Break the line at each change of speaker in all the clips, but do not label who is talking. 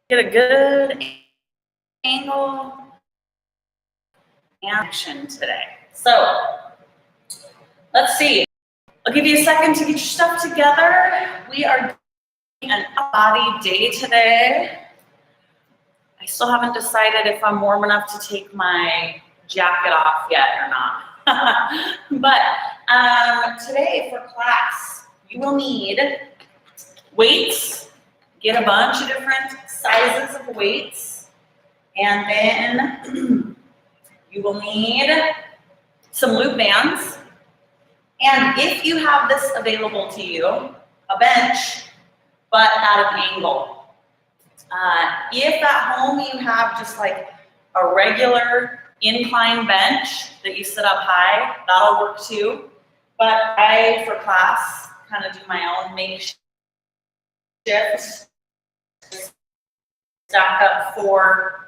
get a good angle and action today. So let's see. I'll give you a second to get your stuff together. We are doing an body day today. I still haven't decided if I'm warm enough to take my jacket off yet or not. But today for class, you will need weights. Get a bunch of different sizes of weights. And then you will need some loop bands. And if you have this available to you, a bench, but at an angle. If at home you have just like a regular incline bench that you sit up high, that'll work too. But I, for class, kind of do my own makeshift. Stack up 4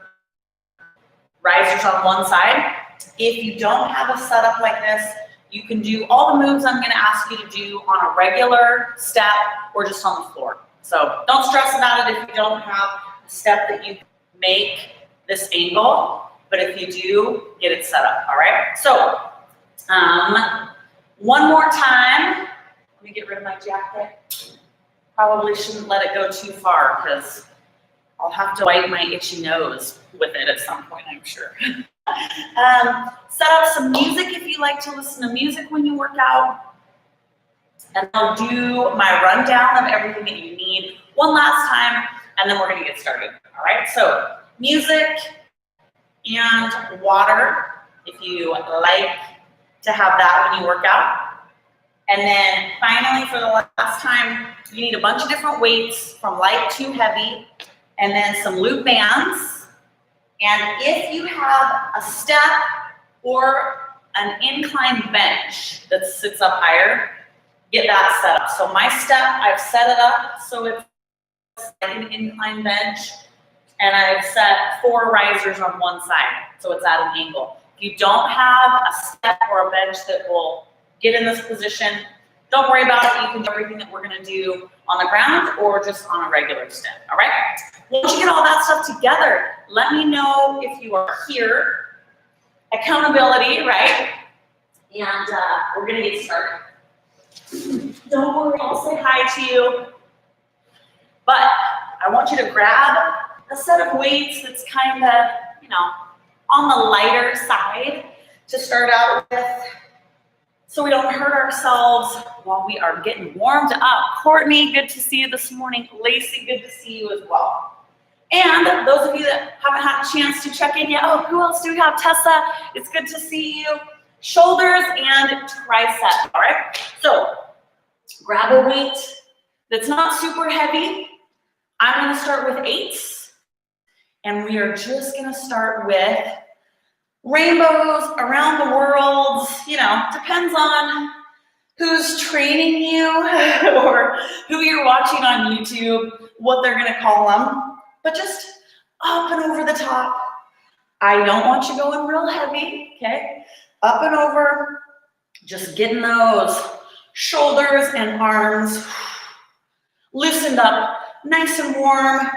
risers on one side. If you don't have a setup like this, you can do all the moves I'm going to ask you to do on a regular step or just on the floor. So don't stress about it if you don't have a step that you make this angle, but if you do, get it set up, all right? So one more time. Let me get rid of my jacket. Probably shouldn't let it go too far because I'll have to wipe my itchy nose with it at some point, I'm sure. Set up some music if you like to listen to music when you work out. And I'll do my rundown of everything that you need one last time, and then we're going to get started. All right, so music and water, if you like to have that when you work out. And then finally, for the last time, you need a bunch of different weights from light to heavy, and then some loop bands. And if you have a step or an incline bench that sits up higher, get that set up. So my step, I've set it up so it's like an incline bench, and I've set 4 risers on one side, so it's at an angle. If you don't have a step or a bench that will get in this position, don't worry about it. You can do everything that we're going to do on the ground or just on a regular step, all right? Once you get all that stuff together, let me know if you are here. Accountability, right? And we're going to get started. Don't worry, I'll say hi to you. But I want you to grab a set of weights that's kind of, on the lighter side to start out with, so we don't hurt ourselves while we are getting warmed up. Courtney, good to see you this morning. Lacey, good to see you as well. And those of you that haven't had a chance to check in yet, oh, who else do we have? Tessa, it's good to see you. Shoulders and triceps, all right? So grab a weight that's not super heavy. I'm gonna start with 8s, and we are just gonna start with rainbows around the world. Depends on who's training you or who you're watching on YouTube, what they're gonna call them, but just up and over the top. I don't want you going real heavy, okay? Up and over, just getting those shoulders and arms loosened up, nice and warm.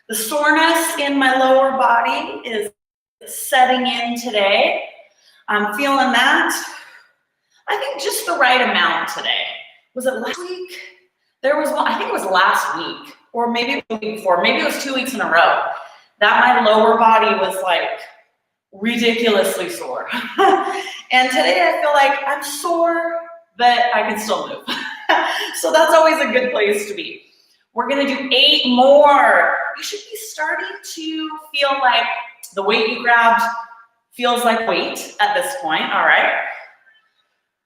The soreness in my lower body is setting in today. I'm feeling that. I think just the right amount today. Was it last week? There was one, I think it was last week, or maybe the week before, maybe it was 2 weeks in a row, that my lower body was like ridiculously sore. And today I feel like I'm sore, but I can still move. So that's always a good place to be. We're gonna do 8 more. You should be starting to feel like the weight you grabbed feels like weight at this point, all right?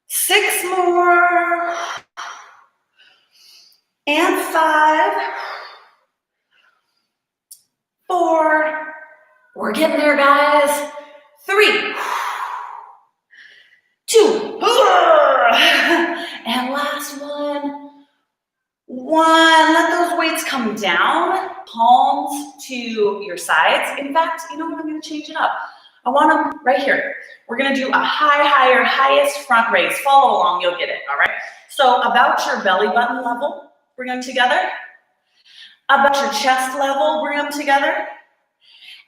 6 more. And 5. 4. We're getting there, guys. 3. 2. And last one. 1. Let those weights come down. Palms to your sides. In fact, you know what? I'm going to change it up. I want them right here. We're going to do a high, higher, highest front raise. Follow along. You'll get it. All right. So about your belly button level. Bring them together. About your chest level, bring them together.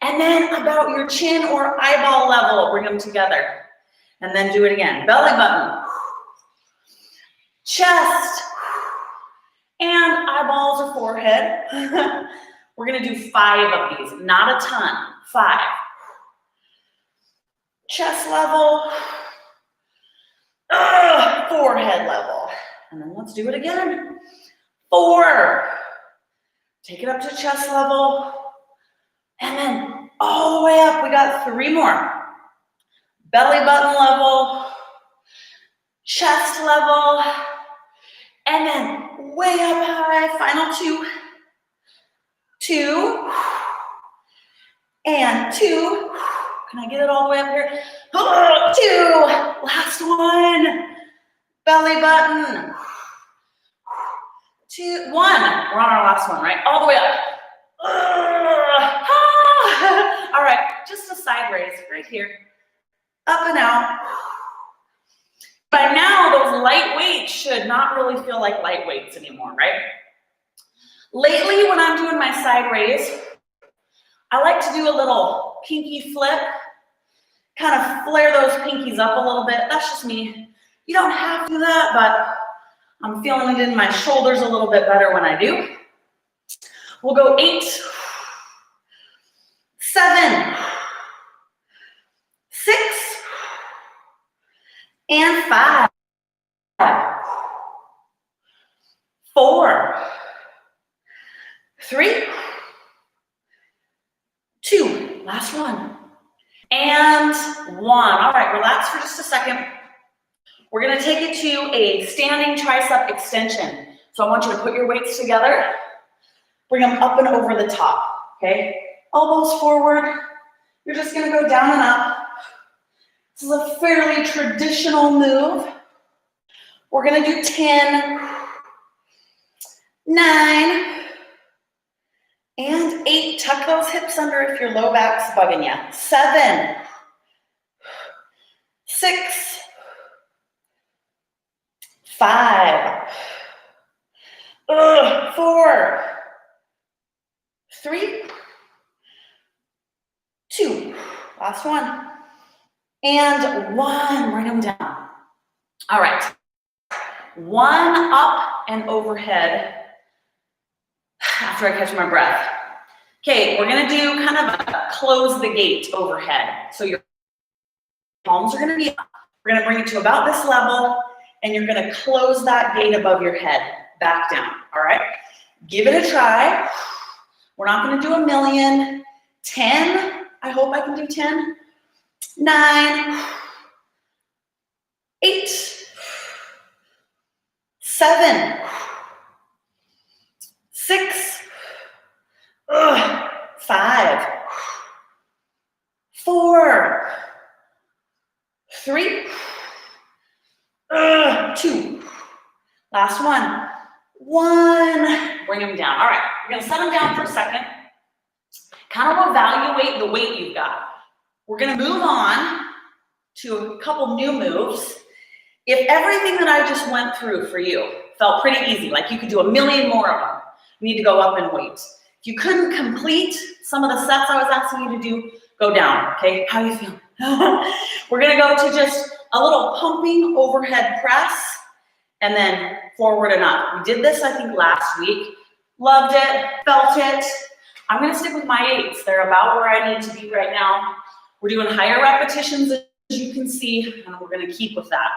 And then about your chin or eyeball level, bring them together. And then do it again. Belly button, chest, and eyeballs or forehead. We're gonna do 5 of these, not a ton, 5. Chest level, forehead level. And then let's do it again. 4. Take it up to chest level. And then all the way up, we got 3 more. Belly button level, chest level, and then way up high, final 2. 2, and 2. Can I get it all the way up here? 2, last one. Belly button. 2, 1. We're on our last one, right? All the way up. All right, just a side raise right here. Up and out. By now, those light weights should not really feel like light weights anymore, right? Lately, when I'm doing my side raise, I like to do a little pinky flip, kind of flare those pinkies up a little bit. That's just me. You don't have to do that, but I'm feeling it in my shoulders a little bit better when I do. We'll go 8, 7, 6, and 5, 4, 3, 2, last one, and 1. All right, relax for just a second. We're gonna take it to a standing tricep extension. So I want you to put your weights together, bring them up and over the top, okay? Elbows forward. You're just gonna go down and up. This is a fairly traditional move. We're gonna do 10, 9, and 8. Tuck those hips under if your low back's bugging you. 7, 6, 5, 4, 3, 2. Last one. And 1. Bring them down. All right. 1 up and overhead after I catch my breath. Okay, we're gonna do kind of a close the gate overhead. So your palms are gonna be up. We're gonna bring it to about this level, and you're gonna close that gate above your head, back down, all right? Give it a try. We're not gonna do a million. 10, I hope I can do 10. 9, 8, 7, 6, 5, 4, 3, 2. Last one. 1. Bring them down. All right, we're gonna set them down for a second. Kind of evaluate the weight you've got. We're gonna move on to a couple new moves. If everything that I just went through for you felt pretty easy, like you could do a million more of them, you need to go up in weight. If you couldn't complete some of the sets I was asking you to do, go down, okay? How you feel? We're gonna go to just a little pumping overhead press and then forward and up. We did this, I think, last week. Loved it, felt it. I'm gonna stick with my 8s. They're about where I need to be right now. We're doing higher repetitions, as you can see, and we're gonna keep with that.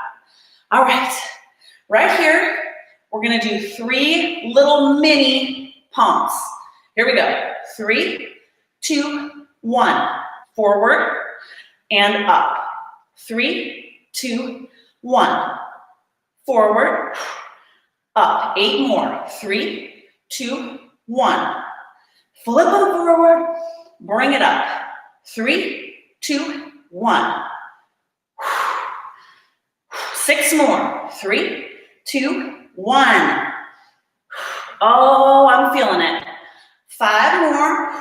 All right here, we're gonna do 3 little mini pumps. Here we go. 3, 2, 1. Forward and up. 3, 2, 1. Forward, up. 8 more. 3, 2, 1. Flip them forward, bring it up. 3, 2, 1. 6 more. 3, 2, 1. Oh, I'm feeling it. 5 more.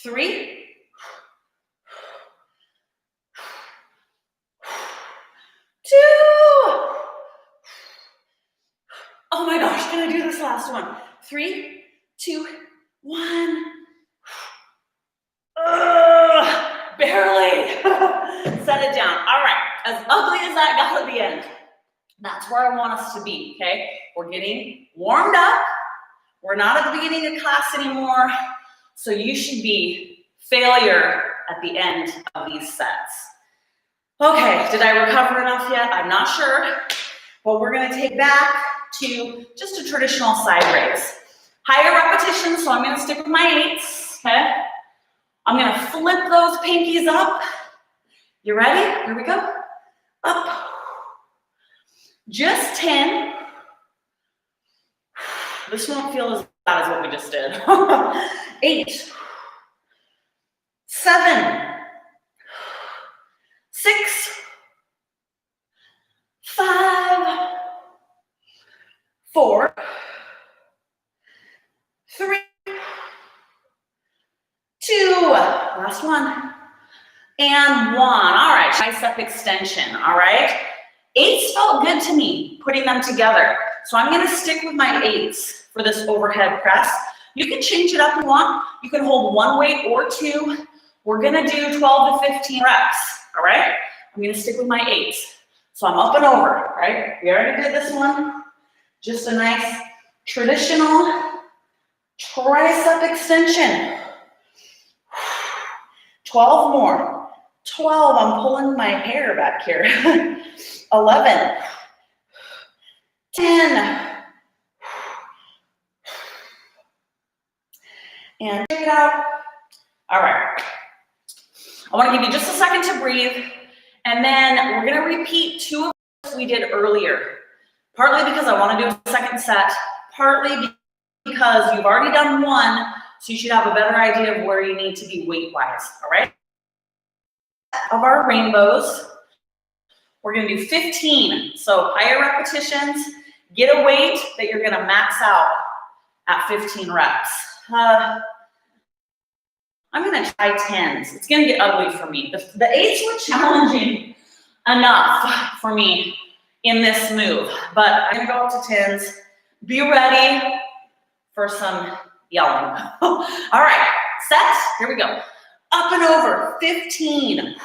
3, 2. Oh my gosh, can I do this last one? 3, 2, 1. Barely. Set it down. All right, as ugly as that got at the end, that's where I want us to be, okay? We're getting warmed up. We're not at the beginning of class anymore, so you should be failure at the end of these sets. Okay, did I recover enough yet? I'm not sure, but we're gonna take back to just a traditional side raise. Higher repetitions, so I'm gonna stick with my 8s, okay? I'm gonna flip those pinkies up. You ready? Here we go. Up. Just 10. This won't feel as bad as what we just did. 8, 7, 6, 5, 4, 3, 2, last one, and 1. All right, tricep extension, all right? 8s felt good to me, putting them together. So I'm gonna stick with my 8s for this overhead press. You can change it up if you want. You can hold 1 weight or 2. We're gonna do 12 to 15 reps, all right? I'm gonna stick with my 8s. So I'm up and over, right? We already did this one. Just a nice traditional tricep extension. 12 more. 12, I'm pulling my hair back here. 11, 10, and check it out. All right. I want to give you just a second to breathe, and then we're going to repeat 2 of those we did earlier. Partly because I want to do a second set, partly because you've already done 1, so you should have a better idea of where you need to be weight-wise, all right? Of our rainbows, we're going to do 15, so higher repetitions. Get a weight that you're going to max out at 15 reps. I'm going to try 10s. It's going to get ugly for me. The 8s were challenging enough for me in this move, but I'm going to go up to 10s. Be ready for some yelling. All right, set. Here we go. Up and over, 15.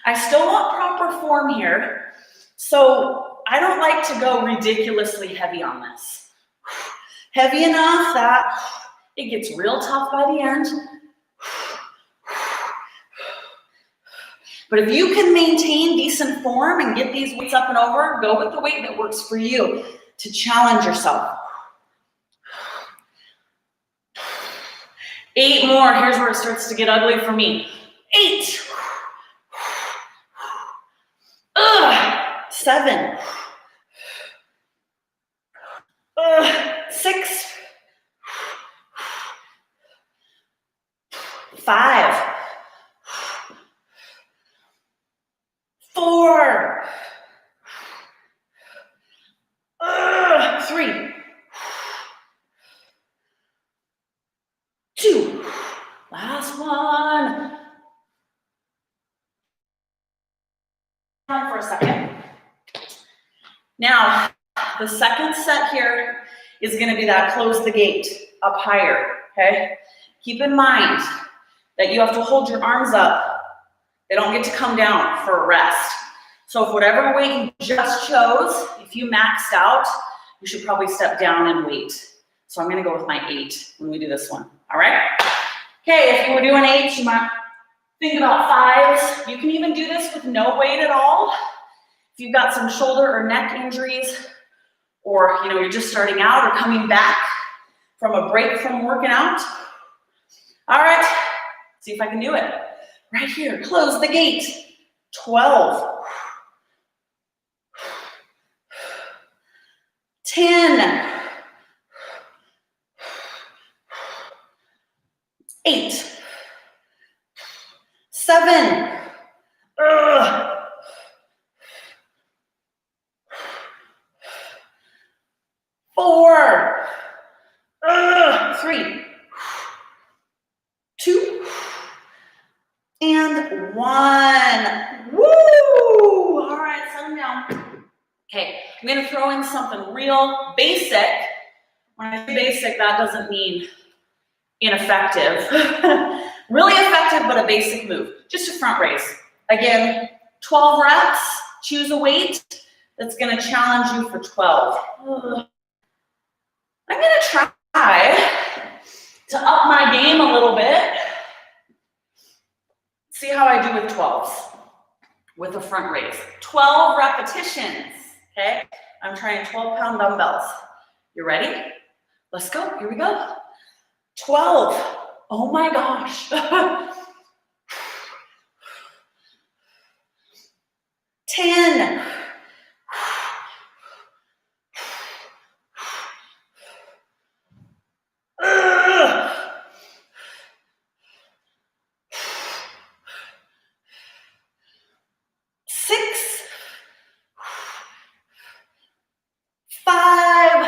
I still want proper form here, so I don't like to go ridiculously heavy on this. Heavy enough that it gets real tough by the end. But if you can maintain decent form and get these weights up and over, go with the weight that works for you to challenge yourself. 8 more. Here's where it starts to get ugly for me. 8. 7. 6. 5. 4. 3. 2. Last one. For a second. Now, the second set here is going to be that close the gate up higher, okay? Keep in mind that you have to hold your arms up. They don't get to come down for a rest. So if whatever weight you just chose, if you maxed out, you should probably step down in weight. So I'm going to go with my 8 when we do this one, all right? Okay, if you were doing 8, you might think about 5s. You can even do this with no weight at all. If you've got some shoulder or neck injuries, or you're just starting out or coming back from a break from working out. All right, see if I can do it. Right here, close the gate. 12. 10. 8. 7. 4. 3. 2. And 1. Woo! All right, settle down. Okay, I'm gonna throw in something real basic. When I say basic, that doesn't mean ineffective. Really effective, but a basic move. Just a front raise. Again, 12 reps, choose a weight that's gonna challenge you for 12. I'm gonna try to up my game a little bit. See how I do with 12s, with a front raise. 12 repetitions, okay? I'm trying 12-pound dumbbells. You ready? Let's go, here we go. 12, oh my gosh. 10. 6, 5,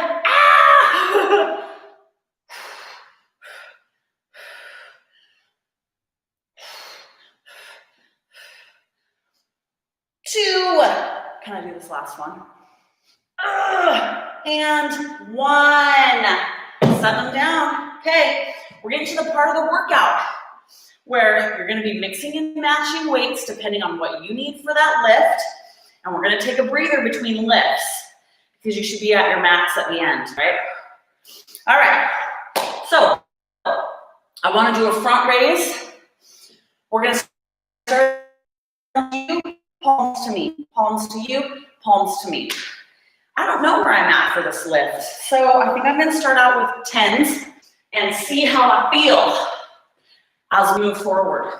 2. Can I do this last one? And 1. Set them down. Okay, we're getting to the part of the workout where you're gonna be mixing and matching weights depending on what you need for that lift. And we're gonna take a breather between lifts because you should be at your max at the end, right? All right, so I wanna do a front raise. We're gonna start you, palms to me, palms to you, palms to me. I don't know where I'm at for this lift, so I think I'm gonna start out with 10s and see how I feel as we move forward.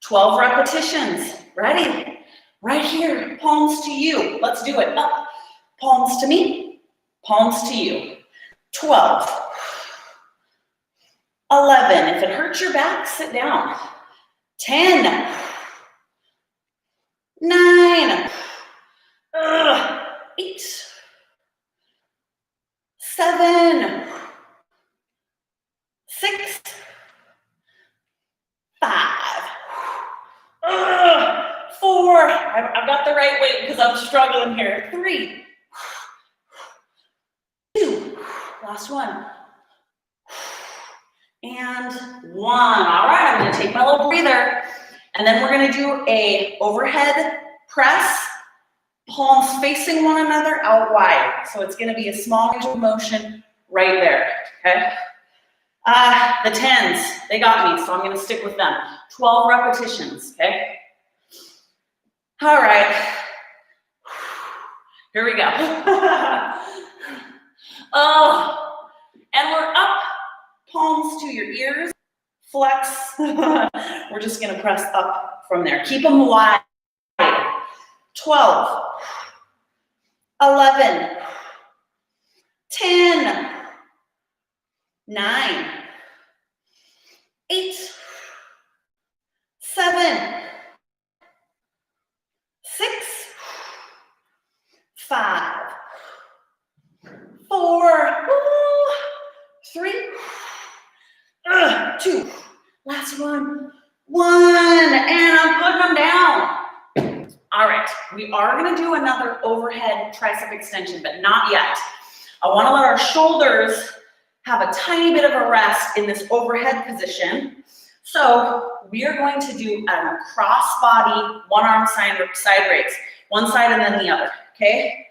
12 repetitions, ready? Right here, palms to you. Let's do it, up. Palms to me, palms to you. 12. 11, if it hurts your back, sit down. 10. 9. 8. 7. 6. 5. 4. I've got the right weight because I'm struggling here. 3. 2. Last one. And 1. All right, I'm gonna take my little breather. And then we're gonna do a overhead press, palms facing one another out wide. So it's gonna be a small range of motion right there, okay? The 10s, they got me, so I'm gonna stick with them. 12 repetitions, okay? All right, here we go. Oh, and we're up, palms to your ears, flex. We're just gonna press up from there. Keep them wide. 12, 11, 10, 9, 8, 7, 6, 5, 4, 3, 2, last one, 1, and I'm putting them down. All right, we are gonna do another overhead tricep extension, but not yet. I wanna let our shoulders have a tiny bit of a rest in this overhead position. So we are going to do a cross body, one arm side raise, one side and then the other, okay?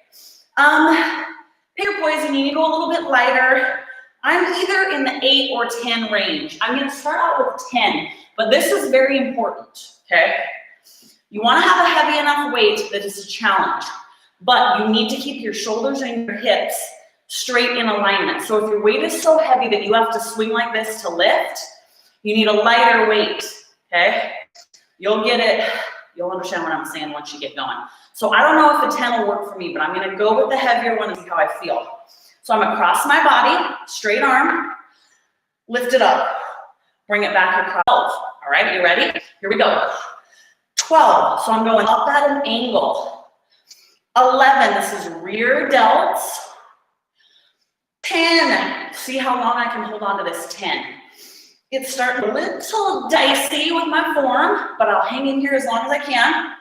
Pick your poison, you need to go a little bit lighter. I'm either in the 8 or 10 range. I'm gonna start out with 10, but this is very important, okay? You wanna have a heavy enough weight that is a challenge, but you need to keep your shoulders and your hips straight in alignment. So if your weight is so heavy that you have to swing like this to lift, you need a lighter weight, okay? You'll get it, you'll understand what I'm saying once you get going. So I don't know if the 10 will work for me, but I'm gonna go with the heavier one and see how I feel. So I'm gonna cross my body, straight arm, lift it up, bring it back across. All right, you ready? Here we go. 12, so I'm going up at an angle. 11, this is rear delts. 10, see how long I can hold on to this 10. It's starting a little dicey with my form, but I'll hang in here as long as I can.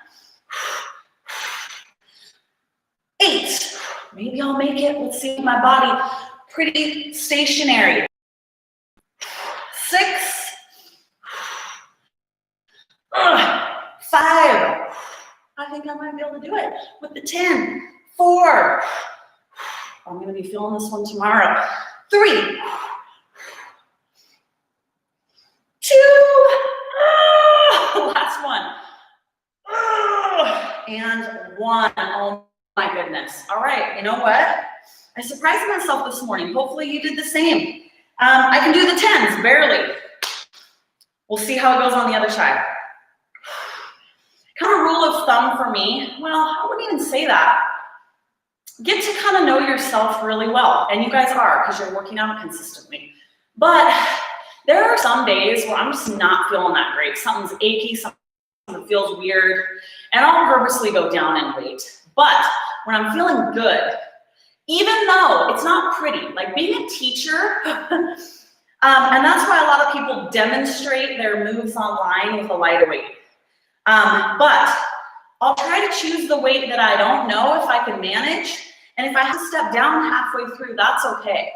Maybe I'll make it. Let's see my body. Pretty stationary. 6. 5. I think I might be able to do it with the 10. 4. I'm going to be feeling this one tomorrow. 3. 2. Last one. And 1. Oh my goodness. All right. You know what? I surprised myself this morning. Hopefully you did the same. I can do the 10s, barely. We'll see how it goes on the other side. Kind of rule of thumb for me, well, I wouldn't even say that. Get to kind of know yourself really well, and you guys are because you're working out consistently. But there are some days where I'm just not feeling that great. Something's achy, something feels weird, and I'll purposely go down in weight. But when I'm feeling good, even though it's not pretty, like being a teacher, and that's why a lot of people demonstrate their moves online with a lighter weight. But I'll try to choose the weight that I don't know if I can manage. And if I have to step down halfway through, that's okay.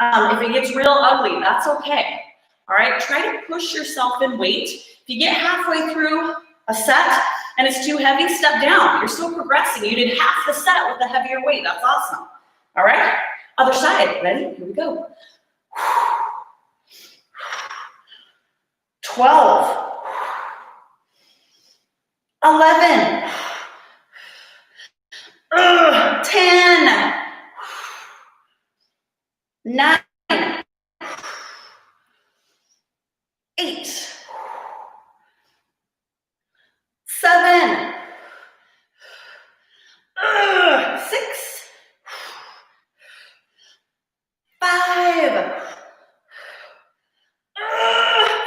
If it gets real ugly, that's okay. All right, try to push yourself in weight. If you get halfway through a set and it's too heavy, step down. You're still progressing. You did half the set with a heavier weight. That's awesome. All right, other side. Ready? Here we go. 12. 11. 10. 9. 8. 7. 6. 5.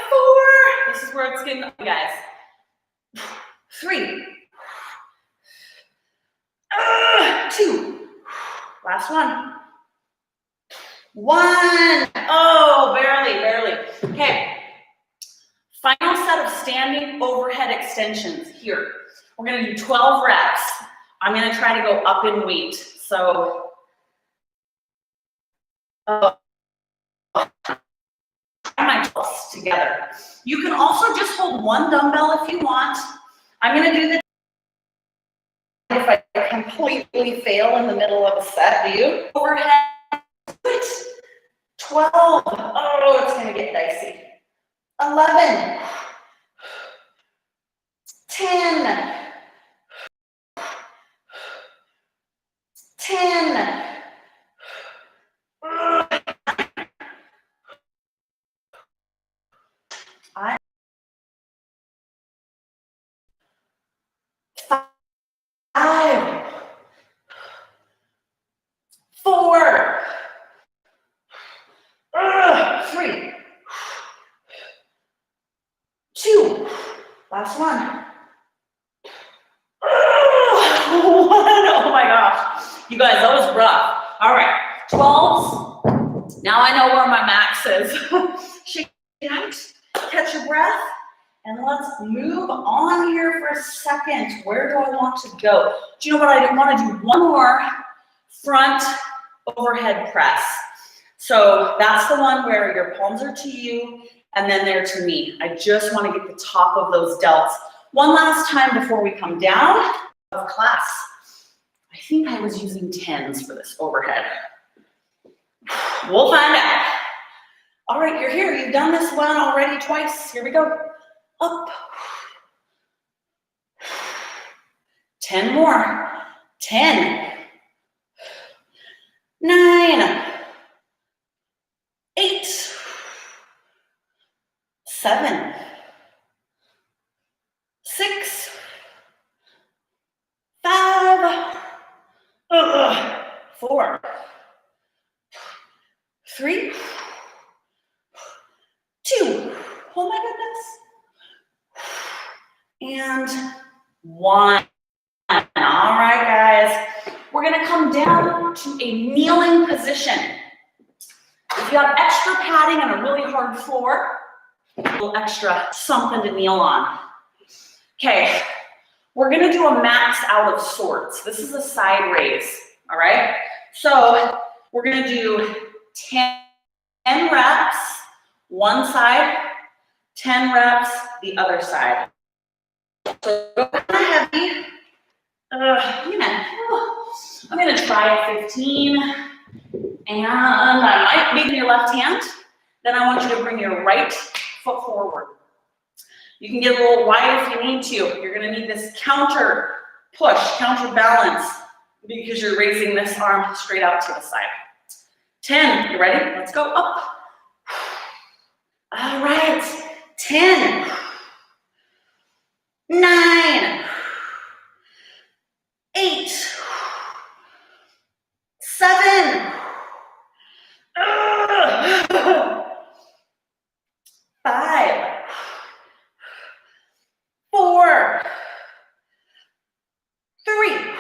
4. This is where it's getting up, guys. 3. 2. Last one. 1. Oh, barely. Okay. Final set of standing overhead extensions here. We're going to do 12 reps. I'm going to try to go up in weight. So, my twelves together. You can also just hold one dumbbell if you want. I'm going to do the if I completely fail in the middle of a set. Do you? Overhead. 12. Oh, it's going to get dicey. 11. 10. 10. 5. 4. 3. 2. Last one. 1. Oh my gosh. You guys, that was rough. All right. 12s. Now I know where my max is. Shake it out. Catch your breath. And let's move on here for a second. Where do I want to go? Do you know what? I want to do one more front overhead press. So that's the one where your palms are to you and then they're to me. I just want to get the top of those delts. One last time before we come down of class. I think I was using 10s for this overhead. We'll find out. All right, you're here. You've done this one already twice. Here we go. Up. 10 more. 10. 9. 8. 7. 6. 5. 4. 3. 2. Oh my goodness. And 1. All right, guys. We're going to come down to a kneeling position. If you have extra padding and a really hard floor, a little extra something to kneel on. Okay, we're going to do a max out of sorts. This is a side raise. all right? So we're gonna do 10 reps, one side, 10 reps, the other side. So go kind of heavy. I'm gonna try 15, and I might be in your left hand. Then I want you to bring your right foot forward. You can get a little wide if you need to. You're gonna need this counter push, counter balance, because you're raising this arm straight out to the side. 10, you ready? Let's go up. All right, 10, 9, 8, 7, 5, 4, 3,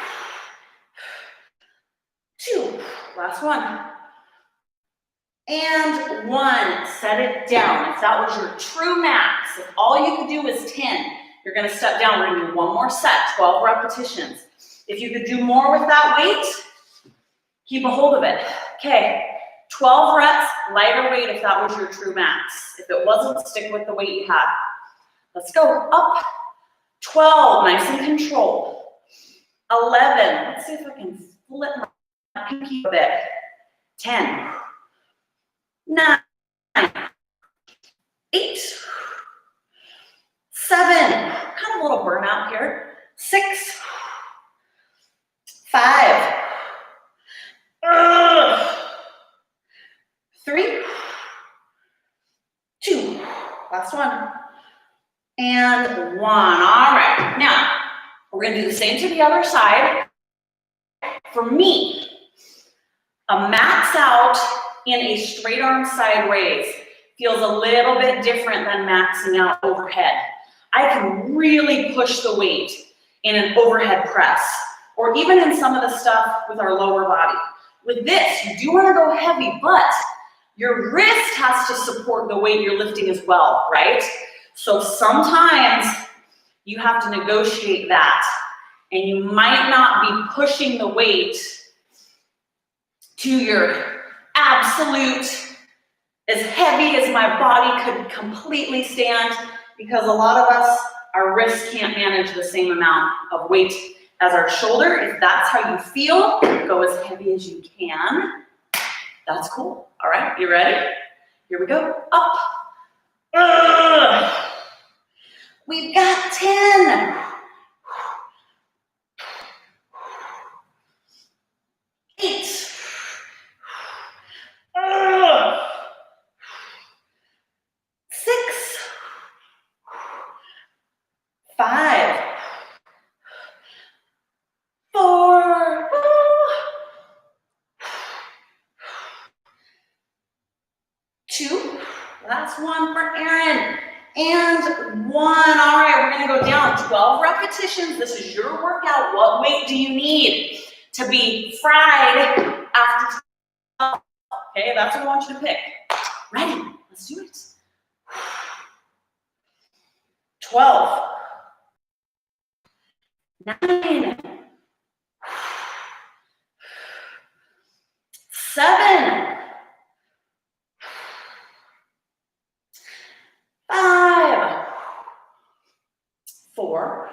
2, last one, and 1. Set it down. If that was your true max, if all you could do was 10, you're gonna step down. We're gonna do one more set, 12 repetitions. If you could do more with that weight, keep a hold of it. Okay, 12 reps, lighter weight if that was your true max. If it wasn't, stick with the weight you had. Let's go, up. 12, nice and controlled. 11, let's see if I can flip my pinky a bit. 10, 9, 8, 7, kind of a little burnout here. 6, 5, 3, 2, last one, and 1. All right, now we're gonna do the same to the other side. For me, a max out in a straight arm side raise feels a little bit different than maxing out overhead. I can really push the weight in an overhead press, or even in some of the stuff with our lower body. With this, you do want to go heavy, but your wrist has to support the weight you're lifting as well, right? So sometimes you have to negotiate that, and you might not be pushing the weight to your absolute, as heavy as my body could completely stand, because a lot of us, our wrists can't manage the same amount of weight as our shoulder. If that's how you feel, go as heavy as you can. That's cool. All right, you ready? Here we go. Up. We've got 10. 8. 6. 5. 4. 2. Last one for Erin. And 1. All right, we're gonna go down 12 repetitions. This is your workout. What weight do you need to be fried after 12? Okay, that's what I want you to pick. Ready? Let's do it. 12. 9. 7. 5. 4.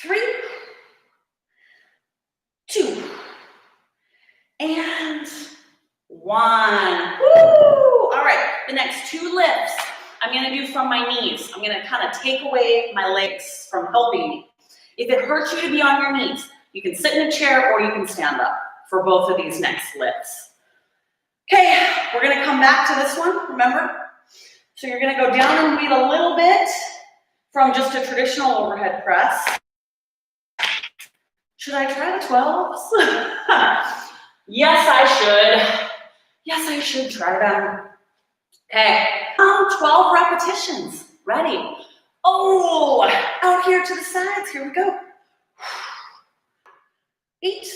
3. 2. And 1. Woo! All right, the next 2 lifts I'm gonna do from my knees. I'm gonna kind of take away my legs from helping me. If it hurts you to be on your knees, you can sit in a chair or you can stand up for both of these next lifts. Okay, we're gonna come back to this one, remember? So you're gonna go down and beat a little bit from just a traditional overhead press. Should I try the 12s? Yes, I should. Yes, I should try them. Okay, 12 repetitions. Ready? Oh, out here to the sides. Here we go. 8,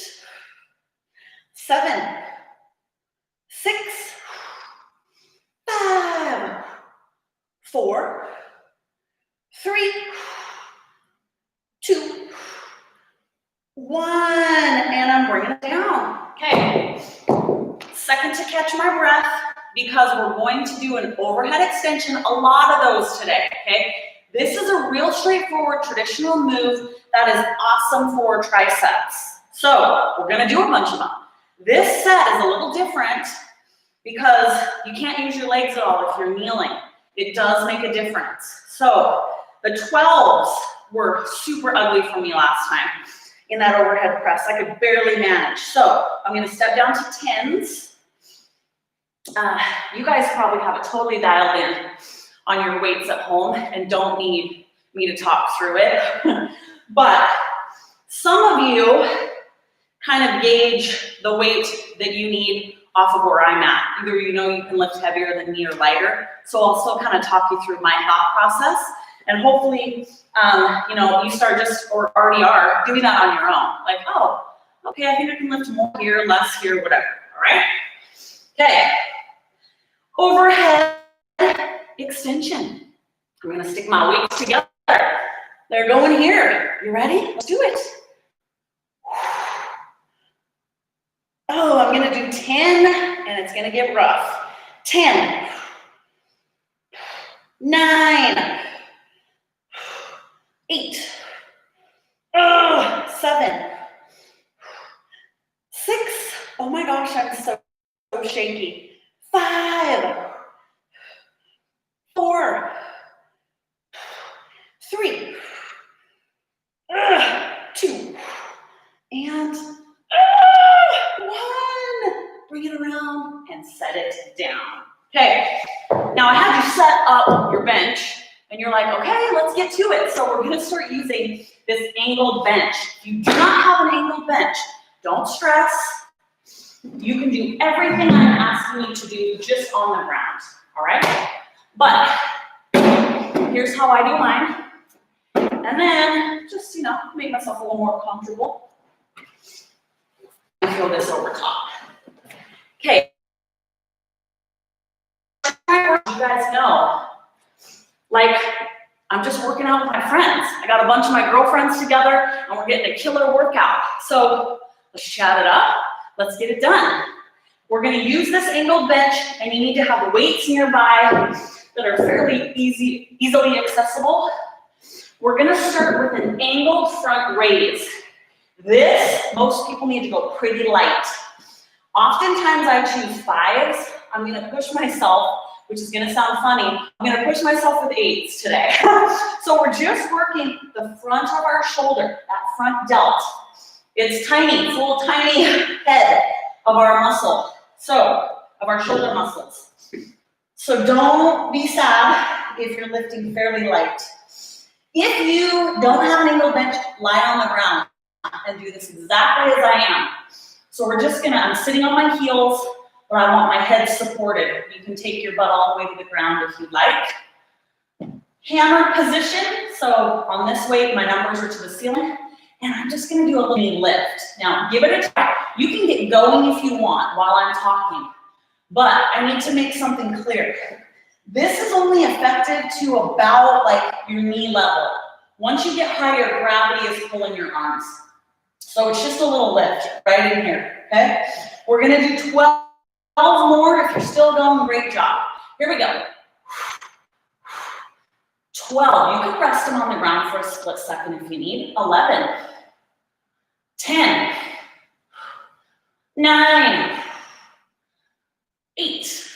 7, 6, 5, 4, 3, 2, 1, And bring it down. Okay. Second to catch my breath, because we're going to do an overhead extension, a lot of those today, okay? This is a real straightforward traditional move that is awesome for triceps. So we're gonna do a bunch of them. This set is a little different because you can't use your legs at all if you're kneeling. It does make a difference. So the 12s were super ugly for me last time in that overhead press. I could barely manage. So I'm gonna step down to 10s. You guys probably have it totally dialed in on your weights at home and don't need me to talk through it. But some of you kind of gauge the weight that you need off of where I'm at. Either you know you can lift heavier than me or lighter. So I'll still kind of talk you through my thought process. And hopefully, you know, you start just, or already are, doing that on your own. Like, oh, okay, I think I can lift more here, less here, whatever, all right? Okay, overhead extension. I'm gonna stick my weights together. They're going here. You ready? Let's do it. Oh, I'm gonna do 10, and it's gonna get rough. 10, 9, 8, 7, 6. Oh my gosh, I'm so shaky. 5, 4, 3, 2, and 1. Bring it around and set it down. Okay, now I had you set up your bench and you're like, okay, let's get to it. So we're gonna start using this angled bench. If you do not have an angled bench, don't stress. You can do everything I'm asking you to do just on the ground, all right? But here's how I do mine. And then just, you know, make myself a little more comfortable. Throw this over top. Okay. You guys know, like, I'm just working out with my friends. I got a bunch of my girlfriends together and we're getting a killer workout. So let's chat it up. Let's get it done. We're gonna use this angled bench and you need to have weights nearby that are fairly easily accessible. We're gonna start with an angled front raise. This, most people need to go pretty light. Oftentimes I choose 5s. I'm gonna push myself, which is gonna sound funny. I'm gonna push myself with 8s today. So we're just working the front of our shoulder, that front delt. It's tiny, full tiny head of our muscle. So, of our shoulder muscles. So don't be sad if you're lifting fairly light. If you don't have an angled bench, lie on the ground and do this exactly as I am. So we're just gonna, I'm sitting on my heels, but I want my head supported. You can take your butt all the way to the ground if you'd like. Hammer position, so on this weight, my numbers are to the ceiling, and I'm just gonna do a little lift. Now, give it a try. You can get going if you want while I'm talking, but I need to make something clear. This is only effective to about like your knee level. Once you get higher, gravity is pulling your arms. So it's just a little lift right in here, okay? We're gonna do 12 more. If you're still going, great job. Here we go. 12, you can rest them on the ground for a split second if you need. 11, 10, 9, 8,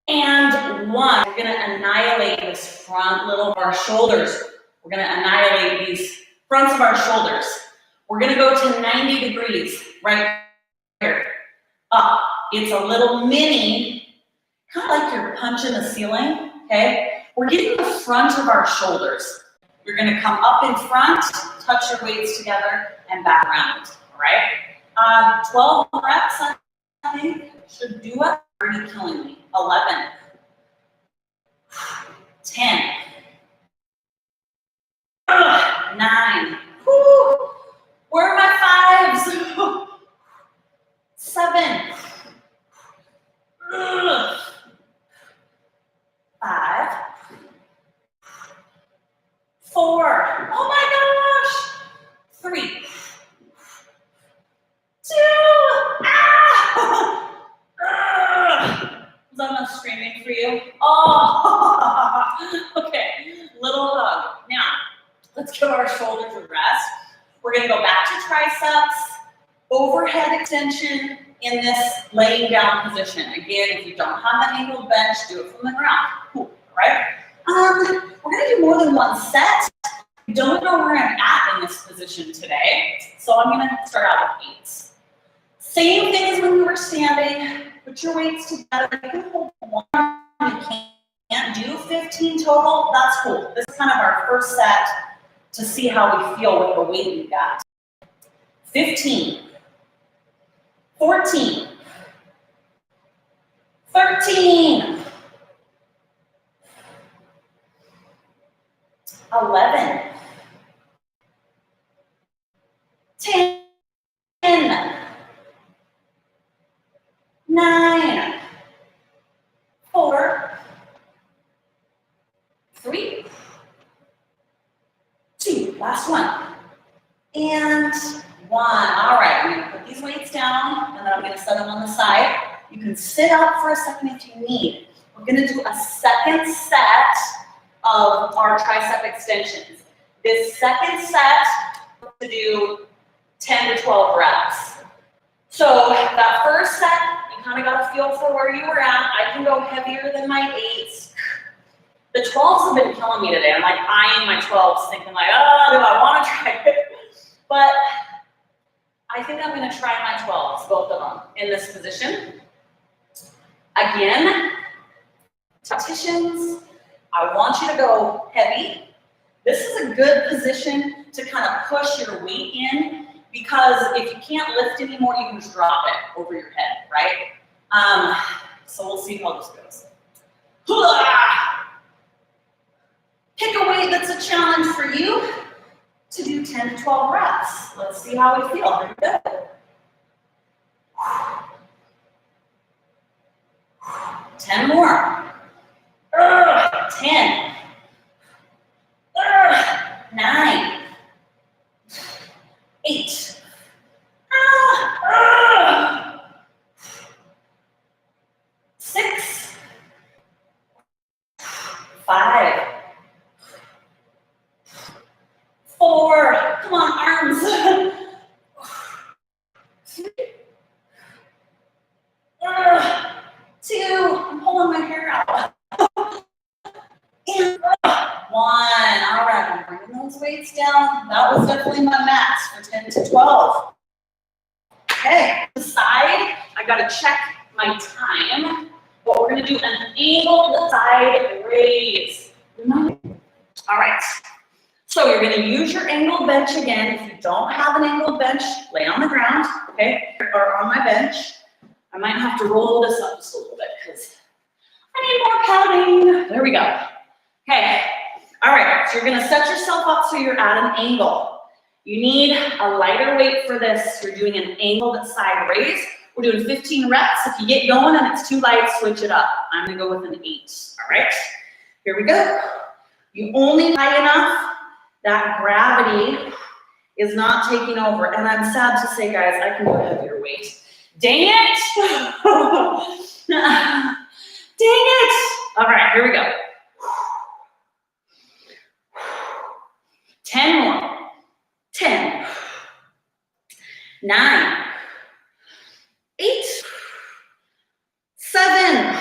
and 1. We're gonna annihilate this front little of our shoulders. We're gonna annihilate these fronts of our shoulders. We're gonna go to 90 degrees right here, up. It's a little mini, kind of like you're punching the ceiling, okay? We're getting the front of our shoulders. You're gonna come up in front, touch your weights together, and back around, all right? 12 reps, I think, should do it. Already killing me. 11, 10, 9, whoo. Where are my 5s? 7, 5, 4, oh my gosh, Let's give our shoulders a rest. We're gonna go back to triceps, overhead extension in this laying down position. Again, if you don't have an angled bench, do it from the ground. Cool, all right? We're gonna do more than one set. I don't know where I'm at in this position today, so I'm gonna start out with 8s. Same thing as when we were standing. Put your weights together. You can hold one. You can't do 15 total. That's cool. This is kind of our first set to see how we feel with the weight we got. 15, 14, 13, 11, 10, 9, 4, 3, 2, last one, and 1. All right, I'm gonna put these weights down, and then I'm gonna set them on the side. You can sit up for a second if you need. We're gonna do a second set of our tricep extensions. This second set, we're gonna do 10 to 12 reps. So that first set, you kind of got a feel for where you were at. I can go heavier than my 8s. The 12s have been killing me today. I'm like eyeing my 12s, thinking like, oh, do I want to try it? But I think I'm going to try my 12s, both of them, in this position. Again, tacticians, I want you to go heavy. This is a good position to kind of push your weight in, because if you can't lift anymore, you can just drop it over your head, right? So we'll see how this goes. Pick a weight that's a challenge for you to do 10 to 12 reps. Let's see how we feel. Here we go. 10 more. 10. 9. 8. 6. 5. 4. Come on, arms. 3. 2. I'm pulling my hair out. And 1. All right, I'm bringing those weights down. That was definitely my max for 10 to 12. Okay, the side, I gotta check my time, but we're gonna do an angled side raise. All right, so you're gonna use your angled bench again. If you don't have an angled bench, lay on the ground, okay, or on my bench. I might have to roll this up just a little bit because I need more padding. There we go. Okay, all right, so you're gonna set yourself up so you're at an angle. You need a lighter weight for this. You're doing an angled side raise. We're doing 15 reps. If you get going and it's too light, switch it up. I'm gonna go with an 8, all right? Here we go. You only high enough that gravity is not taking over. And I'm sad to say, guys, I can go heavier weight. Dang it! Dang it! All right, here we go. 10 more. 10, 9, 8, 7,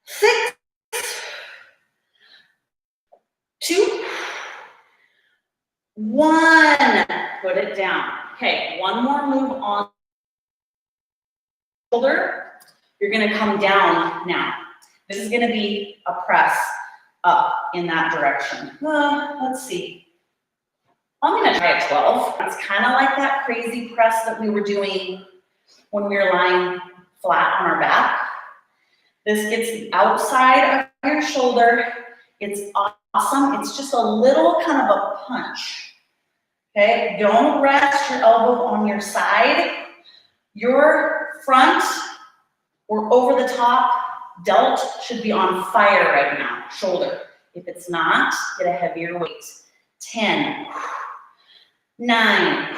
6, 2, 1. Put it down. Okay, one more move on the shoulder. You're going to come down now. This is going to be a press up in that direction. Let's see. I'm gonna try a 12. It's kind of like that crazy press that we were doing when we were lying flat on our back. This gets the outside of your shoulder. It's awesome. It's just a little kind of a punch. Okay, don't rest your elbow on your side. Your front or over the top delt should be on fire right now, shoulder. If it's not, get a heavier weight. 10. 9,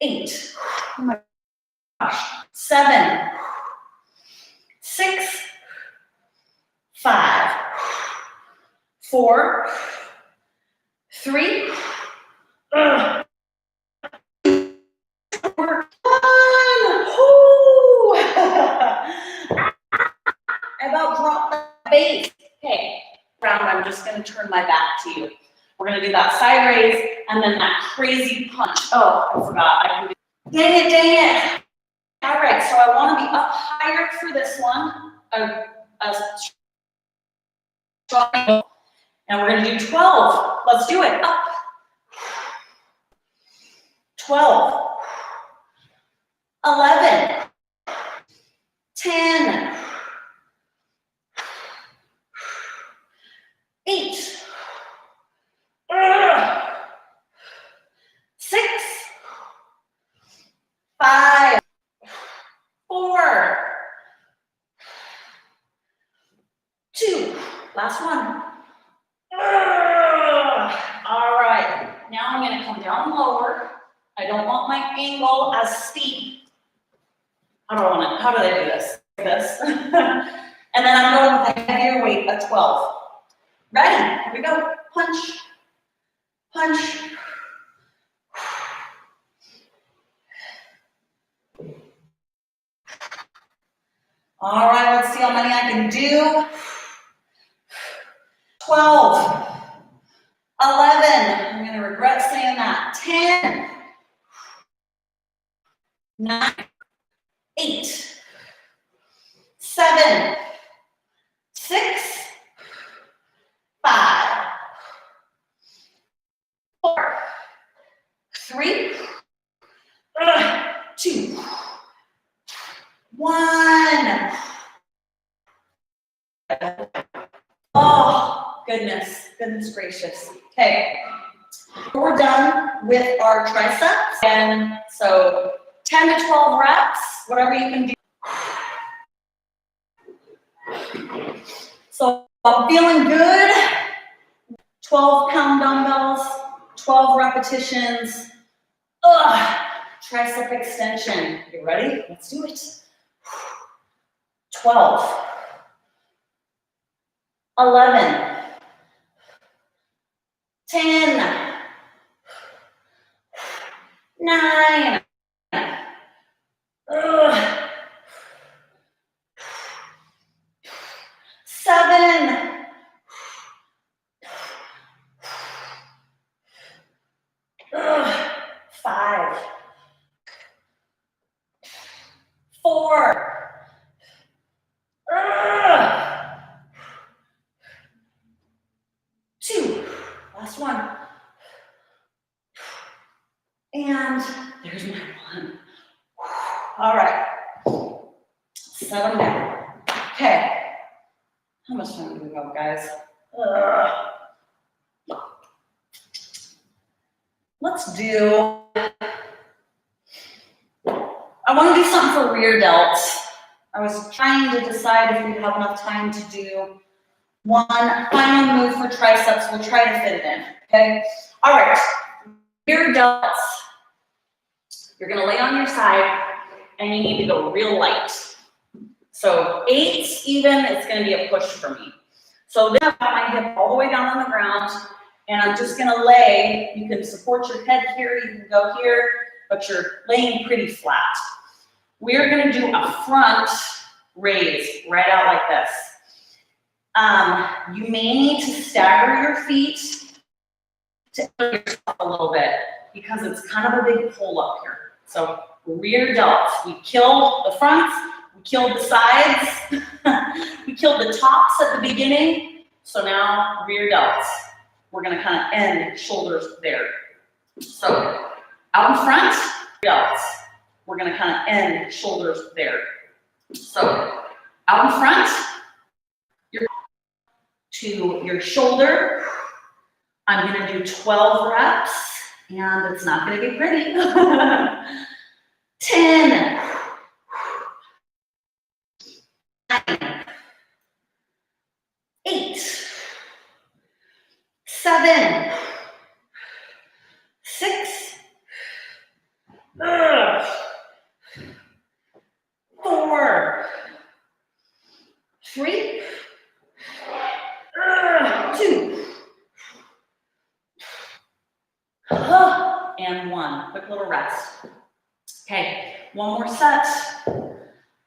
8, oh my gosh, 7, 6, 5, 4, 3, 1. Woo! About drop the base. Okay, round, I'm just gonna turn my back to you. We're gonna do that side raise and then that crazy punch. Oh, I forgot. Dang it. All right, so I wanna be up higher for this one. And we're gonna do 12. Let's do it. Up. 12. 11. 10. 8. 6. 5. 4. 2. Last one. All right. Now I'm going to come down lower. I don't want my angle as steep. How do they do this? Like this. And then I'm going with a heavier weight at 12. Ready? Here we go. Punch. Punch. All right, let's see how many I can do. 12. 11. I'm going to regret saying that. 10. 9. 8. 7. 6. 5. 4. 3. 2. 1. Oh, goodness gracious. Okay, we're done with our triceps, and so 10 to 12 reps, whatever you can do. So I'm feeling good. 12-pound dumbbells, 12 repetitions. Tricep extension. You ready? Let's do it. 12. 11. 10. 9. 7. 5. 4. 2. Last one. And there's my one. All right. Set them down. Okay. How much time do we have, guys? Let's do, I want to do something for rear delts. I was trying to decide if we'd have enough time to do one final move for triceps. We'll try to fit it in, okay? All right, rear delts. You're gonna lay on your side and you need to go real light. So 8 even, it's gonna be a push for me. So then I've got my hip all the way down on the ground and I'm just gonna lay. You can support your head here, you can go here, but you're laying pretty flat. We're gonna do a front raise right out like this. You may need to stagger your feet to help yourself a little bit because it's kind of a big pull up here. So rear delts, we killed the fronts, we killed the sides, we killed the tops at the beginning. So now rear delts. We're gonna kind of end shoulders there. So out in front, delts. We're gonna kind of end shoulders there. So out in front, to your shoulder. I'm gonna do 12 reps, and it's not gonna be pretty. 10. 9. 8. 7. 6. 4. 3. 2. and 1. Quick little rest. Okay, one more set.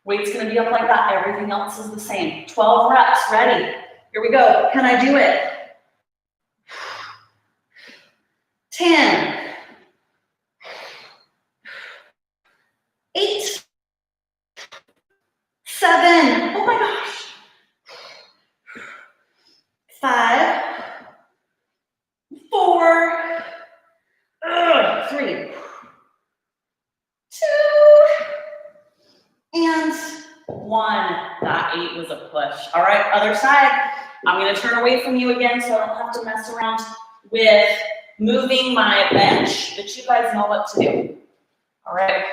Weight's gonna be up like that. Everything else is the same. 12 reps, ready. Here we go. Can I do it? 10, 8, 7, oh my gosh. 5, 4, 3, 2, and 1. That 8 was a push. All right, other side. I'm gonna turn away from you again so I don't have to mess around with moving my bench, but you guys know what to do. All right.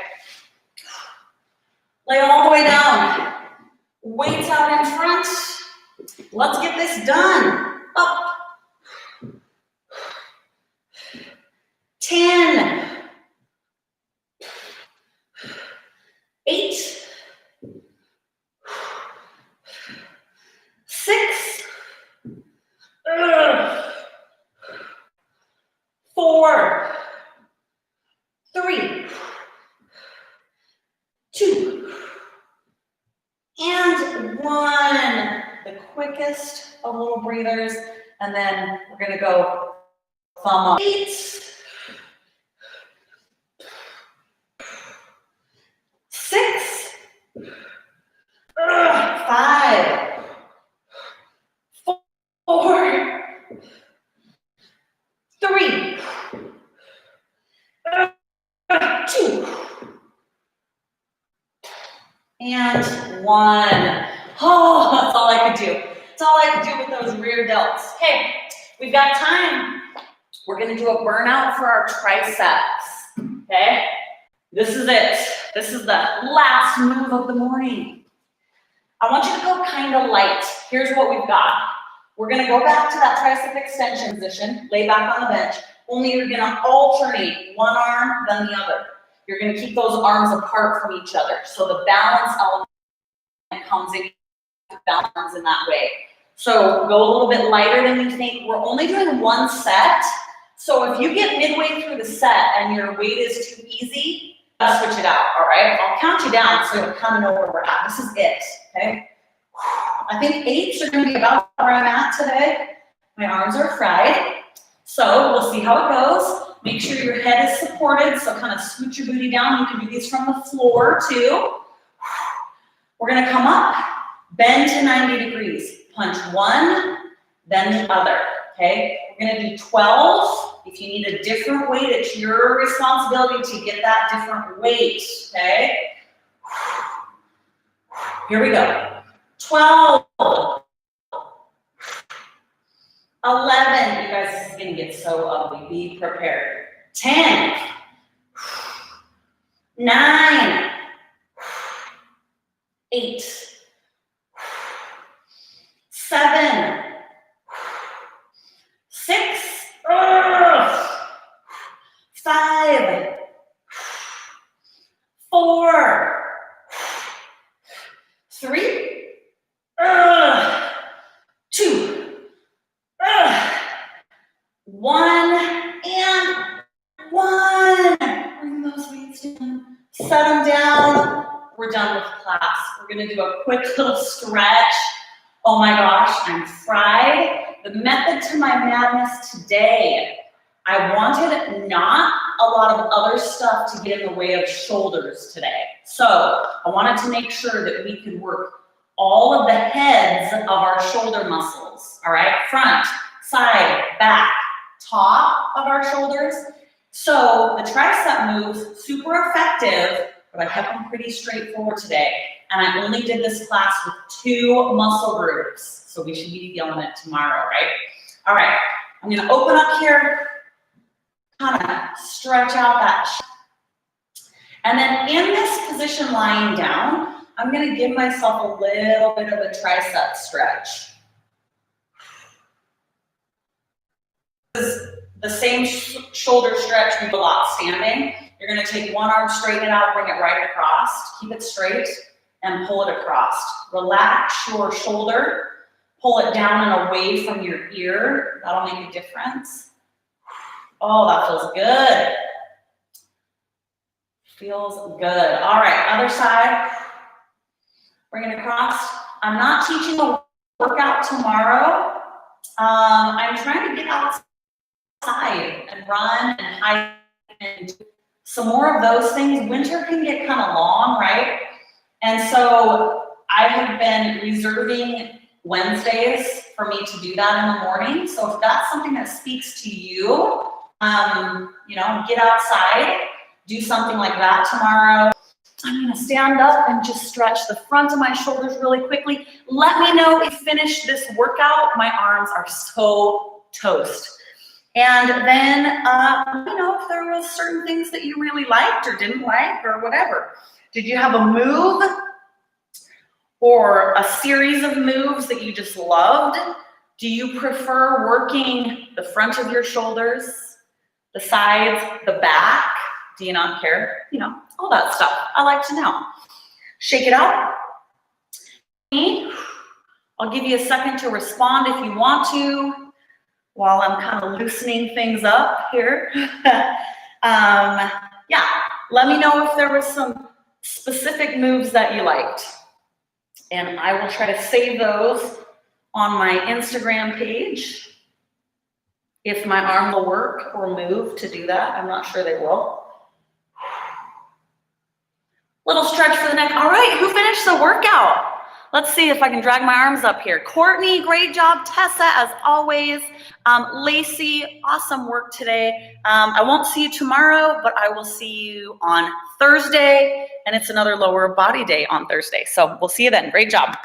Lay all the way down. Weights out in front. Let's get this done. Up. 10, 8, 6, 4, 3, 2, and 1. The quickest of little breathers, and then we're gonna go thumb up. 8, 6, 5, 4, 3, 2, and 1. Oh, that's all I could do. That's all I could do with those rear delts. Okay, we've got time. We're gonna do a burnout for our triceps, okay? This is it. This is the last move of the morning. I want you to go kind of light. Here's what we've got. We're gonna go back to that tricep extension position, lay back on the bench, only you're gonna alternate one arm, then the other. You're gonna keep those arms apart from each other. So the balance element comes in, balance in that way. So go a little bit lighter than you think. We're only doing one set. So if you get midway through the set and your weight is too easy, switch it out, all right? I'll count you down so you kind of know where we're at. This is it, okay? I think 8s are gonna be about where I'm at today. My arms are fried. So we'll see how it goes. Make sure your head is supported, so kind of scoot your booty down. You can do these from the floor too. We're gonna come up, bend to 90 degrees. Punch 1, then the other, okay? We're gonna do 12. If you need a different weight, it's your responsibility to get that different weight, okay? Here we go. 12. 11. You guys, this is gonna get so ugly. Be prepared. 10. 9. 8. 7. 6. 5. 4. 3. 2. 1. And 1. Bring those weights down. Set them down. We're done with class. We're gonna do a quick little stretch. Oh my gosh, I'm fried. The method to my madness today, I wanted not a lot of other stuff to get in the way of shoulders today. So I wanted to make sure that we could work all of the heads of our shoulder muscles, all right? Front, side, back, top of our shoulders. So the tricep moves, super effective, but I kept them pretty straightforward today. And I only did this class with 2 muscle groups. So we should be feeling it tomorrow, right? All right, I'm gonna open up here, kind of stretch out that. And then in this position lying down, I'm gonna give myself a little bit of a tricep stretch. This is the same shoulder stretch we do a lot standing. You're gonna take one arm, straighten it out, bring it right across, keep it straight, and pull it across. Relax your shoulder, pull it down and away from your ear. That'll make a difference. Oh, that feels good. Feels good. All right, other side. Bring it across. I'm not teaching a workout tomorrow. I'm trying to get outside and run and hike and do some more of those things. Winter can get kind of long, right? And so I have been reserving Wednesdays for me to do that in the morning. So if that's something that speaks to you, get outside, do something like that tomorrow. I'm gonna stand up and just stretch the front of my shoulders really quickly. Let me know if you finish this workout. My arms are so toast. And then let me know if there was certain things that you really liked or didn't like or whatever. Did you have a move or a series of moves that you just loved? Do you prefer working the front of your shoulders, the sides, the back? Do you not care? All that stuff. I like to know. Shake it out. I'll give you a second to respond if you want to, while I'm kind of loosening things up here. Let me know if there was some specific moves that you liked. And I will try to save those on my Instagram page. If my arm will work or move to do that, I'm not sure they will. Little stretch for the neck. All right, who finished the workout? Let's see if I can drag my arms up here. Courtney, great job. Tessa, as always. Lacey, awesome work today. I won't see you tomorrow, but I will see you on Thursday, and it's another lower body day on Thursday. So we'll see you then. Great job.